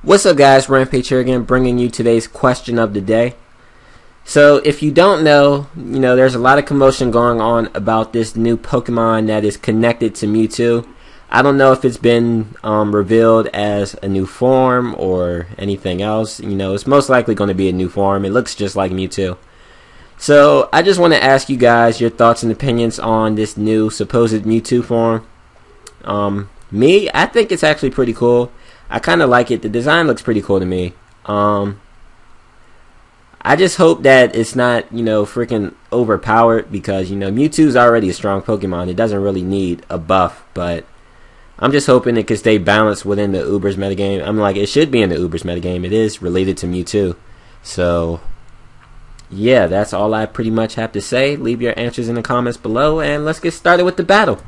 What's up, guys? Rampage here again, bringing you today's question of the day. So if you don't know, there's a lot of commotion going on about this new Pokemon that is connected to Mewtwo. I don't know if it's been revealed as a new form or anything else. It's most likely going to be a new form. It looks just like Mewtwo. So I just want to ask you guys your thoughts and opinions on this new supposed Mewtwo form. I think it's actually pretty cool. I kind of like it. The design looks pretty cool to me. I just hope that it's not, freaking overpowered, because, Mewtwo's already a strong Pokemon. It doesn't really need a buff, but I'm just hoping it can stay balanced within the Ubers metagame. I'm like, it should be in the Ubers metagame. It is related to Mewtwo. So, yeah, that's all I pretty much have to say. Leave your answers in the comments below, and let's get started with the battle.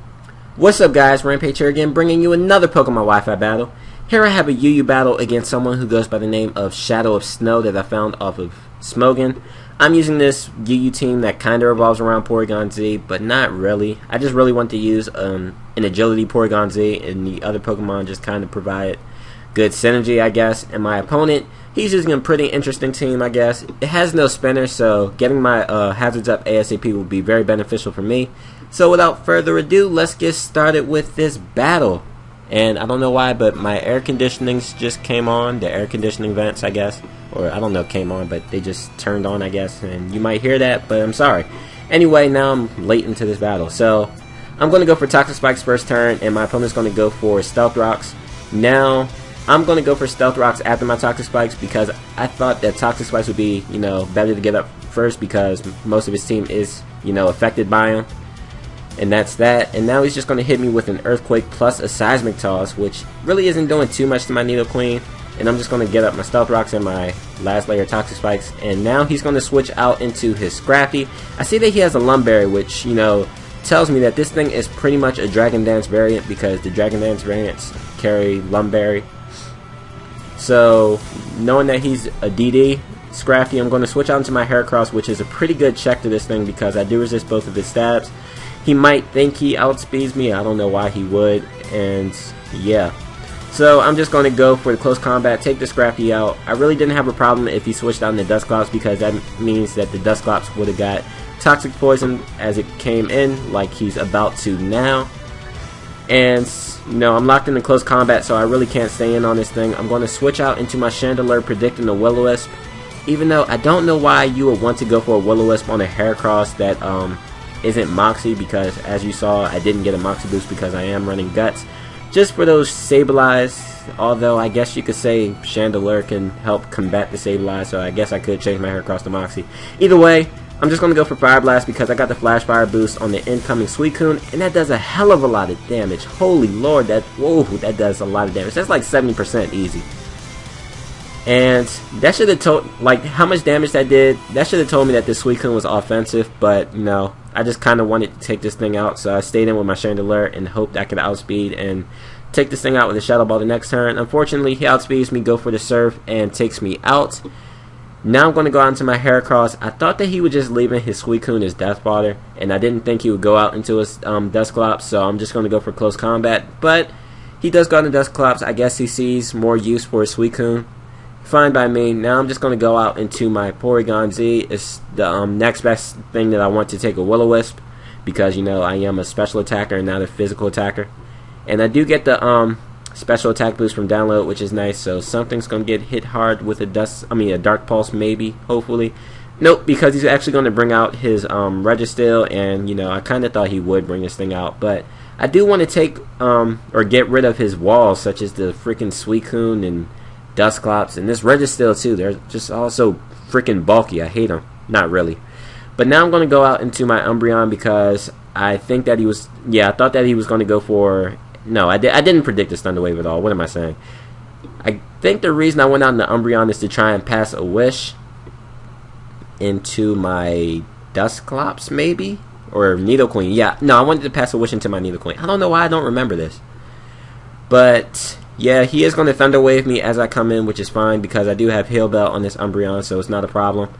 What's up, guys? Rampage here again, bringing you another Pokemon Wi-Fi battle. Here I have a UU battle against someone who goes by the name of ShadowofSnow that I found off of Smogon. I'm using this UU team that kind of revolves around Porygon Z, but not really. I just really want to use an agility Porygon Z, and the other Pokemon just kind of provide good synergy, I guess. And my opponent, he's using a pretty interesting team, I guess. It has no spinner, so getting my hazards up ASAP will be very beneficial for me. So without further ado, let's get started with this battle. And I don't know why, but my air conditionings just came on. The air conditioning vents, I guess. Or I don't know, came on, but they just turned on, I guess. And you might hear that, but I'm sorry. Anyway, now I'm late into this battle. So I'm going to go for Toxic Spikes first turn, and my opponent's going to go for Stealth Rocks. Now, I'm going to go for Stealth Rocks after my Toxic Spikes, because I thought that Toxic Spikes would be, better to get up first, because most of his team is, affected by him. And that's that. And now he's just going to hit me with an Earthquake plus a Seismic Toss, which really isn't doing too much to my Nidoqueen. And I'm just going to get up my Stealth Rocks and my last layer Toxic Spikes. And now he's going to switch out into his Scrafty. I see that he has a Lumberry, which, tells me that this thing is pretty much a Dragon Dance variant, because the Dragon Dance variants carry Lumberry. So, knowing that he's a DD Scrafty, I'm going to switch out into my Heracross, which is a pretty good check to this thing, because I do resist both of his stabs. He might think he outspeeds me. I don't know why he would. And yeah. So I'm just going to go for the close combat, take the Scrafty out. I really didn't have a problem if he switched out into Dusclops, because that means that the Dusclops would have got Toxic Poison as it came in, like he's about to now. And I'm locked into close combat, so I really can't stay in on this thing. I'm going to switch out into my Chandelure, predicting a Will-O-Wisp. Even though I don't know why you would want to go for a Will-O-Wisp on a Heracross that isn't Moxie, because as you saw, I didn't get a Moxie boost because I am running Guts. Just for those Sableye, although I guess you could say Chandelure can help combat the Sableye, so I guess I could change my Heracross to Moxie. Either way, I'm just going to go for Fire Blast, because I got the Flash Fire boost on the incoming Suicune, and that does a hell of a lot of damage. Holy lord, that does a lot of damage. That's like 70% easy. And that should have told, how much damage that did, that should have told me that this Suicune was offensive, but, I just kind of wanted to take this thing out, so I stayed in with my Chandelure and hoped I could outspeed and take this thing out with a Shadow Ball the next turn. Unfortunately, he outspeeds me, go for the Surf, and takes me out. Now I'm going to go out into my Heracross. I thought that he would just leave in his Suicune as Death Fodder, and I didn't think he would go out into his Dusclops, so I'm just going to go for close combat. But he does go into Dusclops. I guess he sees more use for his Suicune. Fine by me. Now I'm just going to go out into my Porygon Z. It's the next best thing that I want to take a Will-O-Wisp, because I am a special attacker and not a physical attacker. And I do get the special attack boost from download, which is nice. So something's going to get hit hard with a Dark Pulse, maybe, hopefully. Nope, because he's actually going to bring out his Registeel, and I kind of thought he would bring this thing out, but I do want to take or get rid of his walls, such as the freaking Suicune and Dusclops, and this Registeel too. They're just all so freaking bulky. I hate them. Not really. But now I'm going to go out into my Umbreon, because I think that he was, I thought that he was going to go for, no, I didn't predict this Thunder Wave at all. What am I saying? I think the reason I went out in the Umbreon is to try and pass a Wish into my Dusclops, maybe? Or Nidoqueen. Yeah, no, I wanted to pass a Wish into my Nidoqueen. I don't know why I don't remember this. But yeah, he is going to Thunder Wave me as I come in, which is fine, because I do have Hail Bell on this Umbreon, so it's not a problem.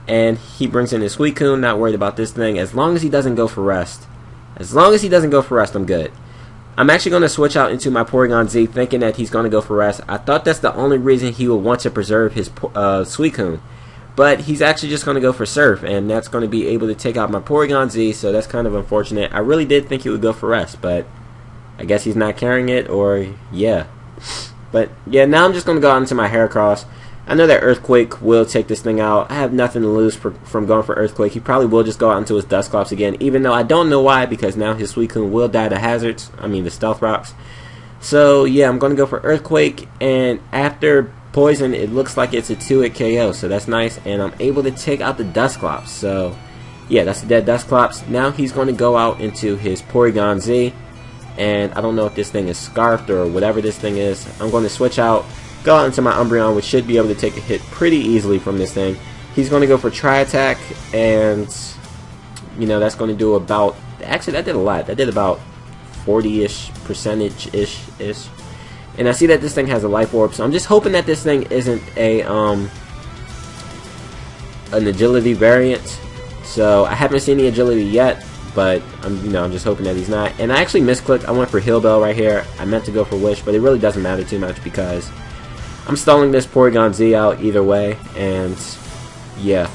And he brings in his Suicune, not worried about this thing, as long as he doesn't go for Rest. As long as he doesn't go for Rest, I'm good. I'm actually going to switch out into my Porygon Z, thinking that he's going to go for rest. I thought that's the only reason he would want to preserve his Suicune. But he's actually just going to go for Surf, and that's going to be able to take out my Porygon Z, so that's kind of unfortunate. I really did think he would go for rest, but I guess he's not carrying it, or yeah. But yeah, now I'm just going to go out into my Heracross. I know that Earthquake will take this thing out. I have nothing to lose from going for Earthquake. He probably will just go out into his Dusclops again, even though I don't know why, because now his Suicune will die to Hazards. I mean, the Stealth Rocks. So yeah, I'm going to go for Earthquake, and after Poison, it looks like it's a 2-hit KO, so that's nice, and I'm able to take out the Dusclops. So yeah, that's the dead Dusclops. Now he's going to go out into his Porygon Z, and I don't know if this thing is Scarfed or whatever this thing is. I'm going to switch out, go out into my Umbreon, which should be able to take a hit pretty easily from this thing. He's going to go for Tri-Attack, and you know, that's going to do about, actually that did a lot. That did about 40-ish percentage-ish. And I see that this thing has a Life Orb, so I'm just hoping that this thing isn't a an Agility variant. So I haven't seen the Agility yet, but I'm just hoping that he's not. And I actually misclicked. I went for Heal Bell right here. I meant to go for Wish, but it really doesn't matter too much because I'm stalling this Porygon Z out either way. And yeah,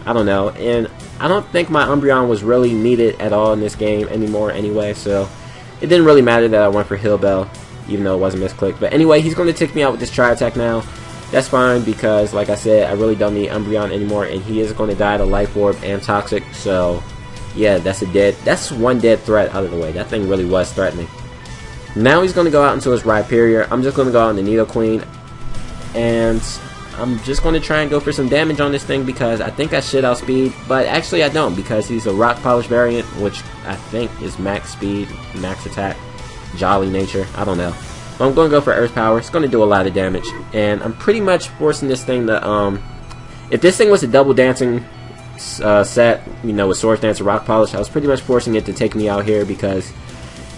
I don't know. And I don't think my Umbreon was really needed at all in this game anymore anyway, so it didn't really matter that I went for Heal Bell, even though it wasn't misclicked. But anyway, he's going to take me out with this Tri-Attack now. That's fine because, like I said, I really don't need Umbreon anymore, and he is going to die to Life Orb and Toxic. So yeah, that's one dead threat out of the way. That thing really was threatening. Now he's going to go out into his Rhyperior. I'm just going to go out into Nidoqueen, and I'm just going to try and go for some damage on this thing because I think I should outspeed, but actually I don't, because he's a Rock Polish variant, which I think is max speed, max attack, jolly nature, I don't know. But I'm going to go for Earth Power. It's going to do a lot of damage, and I'm pretty much forcing this thing to, if this thing was a double dancing set, with Swords Dance and Rock Polish, I was pretty much forcing it to take me out here because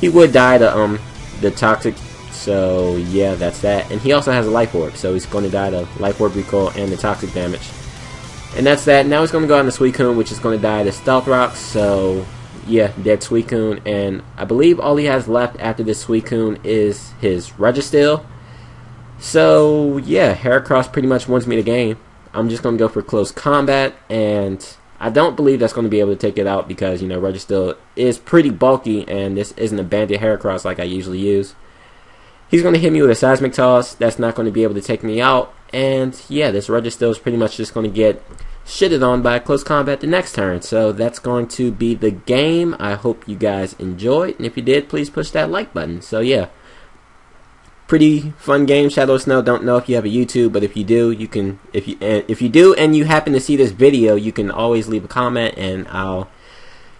he would die to the Toxic. So yeah, that's that. And he also has a Life Orb, so he's going to die to Life Orb recoil and the Toxic damage. And that's that. Now he's going to go on the Suicune, which is going to die to Stealth Rocks. So yeah, dead Suicune. And I believe all he has left after this Suicune is his Registeel. So yeah, Heracross pretty much wins me the game. I'm just going to go for close combat, and I don't believe that's going to be able to take it out because, Registeel is pretty bulky, and this isn't a Bandit Heracross like I usually use. He's going to hit me with a Seismic Toss. That's not going to be able to take me out. And yeah, this Registeel is pretty much just going to get shitted on by close combat the next turn. So that's going to be the game. I hope you guys enjoyed. And if you did, please push that like button. So yeah, pretty fun game, ShadowofSnow. Don't know if you have a YouTube, but if you do, you can. If you do, and you happen to see this video, you can always leave a comment, and I'll,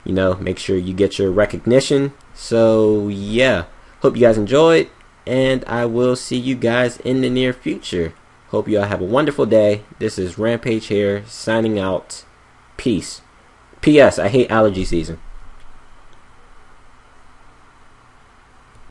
make sure you get your recognition. So yeah, hope you guys enjoyed. And I will see you guys in the near future. Hope you all have a wonderful day. This is Rampage here, signing out. Peace. P.S. I hate allergy season.